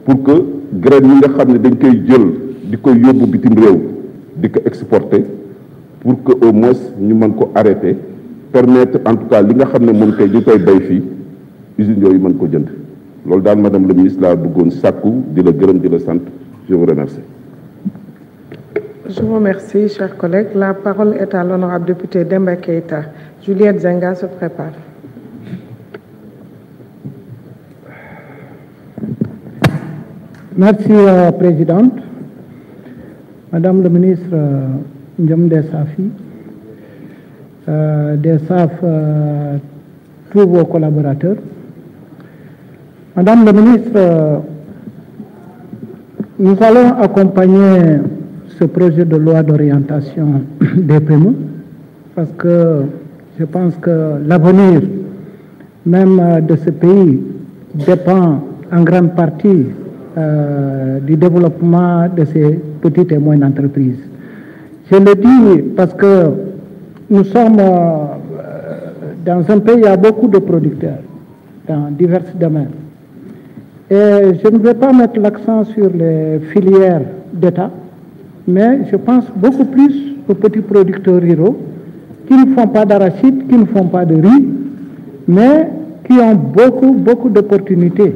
pour que graines yi nga xam ne dañ koy jël di koy yóbbu bitim réew di ko exporter pour que au moins ñu mën ko arrêter permettre en tout cas li nga xam ne moom tey ñu koy bay fii usines yooyu mën ko jënd loolu daal madame le ministre laa bëggoon sàkku di la gërëm di la sant je vous remercie. Je vous remercie, chers collègues. La parole est à l'honorable député Demba Keïta. Juliette Zenga se prépare. Merci, Présidente. Madame le ministre Ndiamde Safi, des SAF, tous vos collaborateurs. Madame le ministre, nous allons accompagner ce projet de loi d'orientation des PME parce que je pense que l'avenir même de ce pays dépend en grande partie du développement de ces petites et moyennes entreprises. Je le dis parce que nous sommes dans un pays où il y a beaucoup de producteurs dans divers domaines. Et je ne vais pas mettre l'accent sur les filières d'État, mais je pense beaucoup plus aux petits producteurs ruraux qui ne font pas d'arachide, qui ne font pas de riz, mais qui ont beaucoup d'opportunités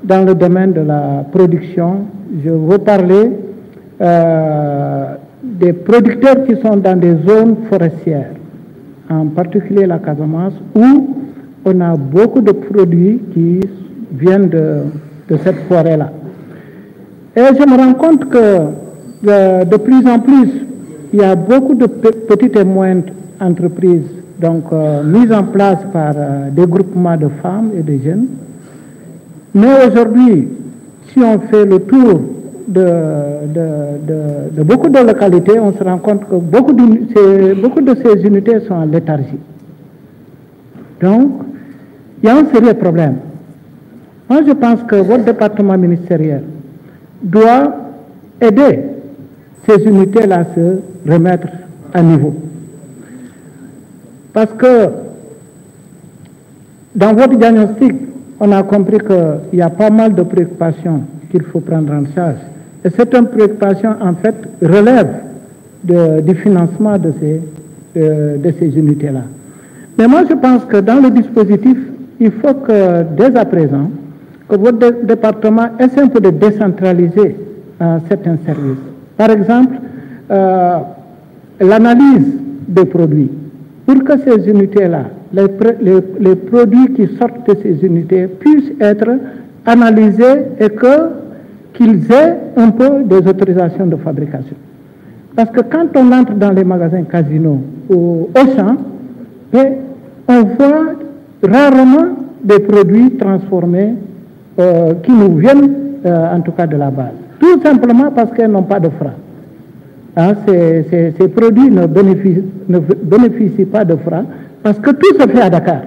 dans le domaine de la production. Je veux parler des producteurs qui sont dans des zones forestières, en particulier la Casamance, où on a beaucoup de produits qui viennent de cette forêt-là. Et je me rends compte que de plus en plus, il y a beaucoup de petites et moyennes entreprises donc, mises en place par des groupements de femmes et de jeunes. Mais aujourd'hui, si on fait le tour de beaucoup de localités, on se rend compte que beaucoup de ces unités sont en léthargie. Donc, il y a un sérieux problème. Moi, je pense que votre département ministériel doit aider ces unités-là à se remettre à niveau. Parce que dans votre diagnostic, on a compris qu'il y a pas mal de préoccupations qu'il faut prendre en charge. Et cette préoccupation, en fait, relève du financement de ces unités-là. Mais moi, je pense que dans le dispositif, il faut que, dès à présent, que votre département essaie un peu de décentraliser certains services. Par exemple, l'analyse des produits. Pour que ces unités-là, les produits qui sortent de ces unités puissent être analysés et qu'ils aient un peu des autorisations de fabrication. Parce que quand on entre dans les magasins Casino ou Auchan, on voit rarement des produits transformés qui nous viennent en tout cas de la base. Tout simplement parce qu'ils n'ont pas de frein. Hein, ces produits ne bénéficient pas de frein parce que tout se fait à Dakar.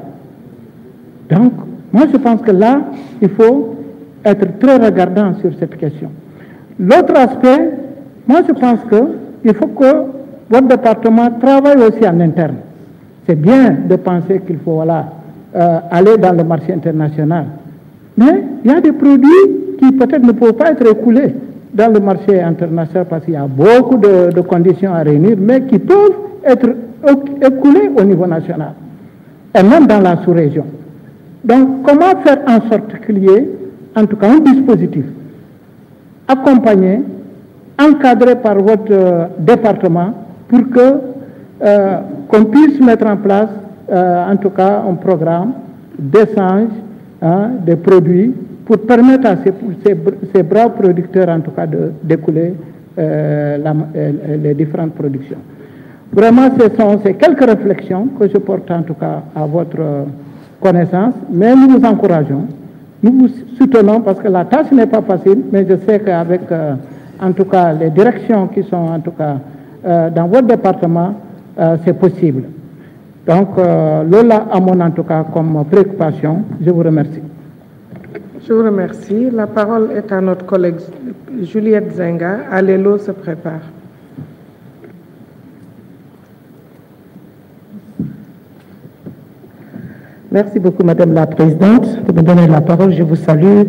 Donc, moi je pense que là, il faut être très regardant sur cette question. L'autre aspect, moi je pense qu'il faut que votre département travaille aussi en interne. C'est bien de penser qu'il faut aller dans le marché international. Mais il y a des produits qui peut-être ne peuvent pas être écoulés dans le marché international parce qu'il y a beaucoup de conditions à réunir, mais qui peuvent être écoulés au niveau national et même dans la sous-région. Donc, comment faire en sorte qu'il y ait, en tout cas, un dispositif accompagné, encadré par votre département pour qu'on puisse mettre en place, en tout cas, un programme d'échange des produits pour permettre à ces braves producteurs, en tout cas, d'écouler les différentes productions. Vraiment, ce sont ces quelques réflexions que je porte, en tout cas, à votre connaissance, mais nous vous encourageons, nous vous soutenons parce que la tâche n'est pas facile, mais je sais qu'avec, en tout cas, les directions qui sont, en tout cas, dans votre département, c'est possible. Donc, Lola Amon, en tout cas, comme préoccupation, je vous remercie. Je vous remercie. La parole est à notre collègue Juliette Zenga. Allélo se prépare. Merci beaucoup, Madame la Présidente, de me donner la parole. Je vous salue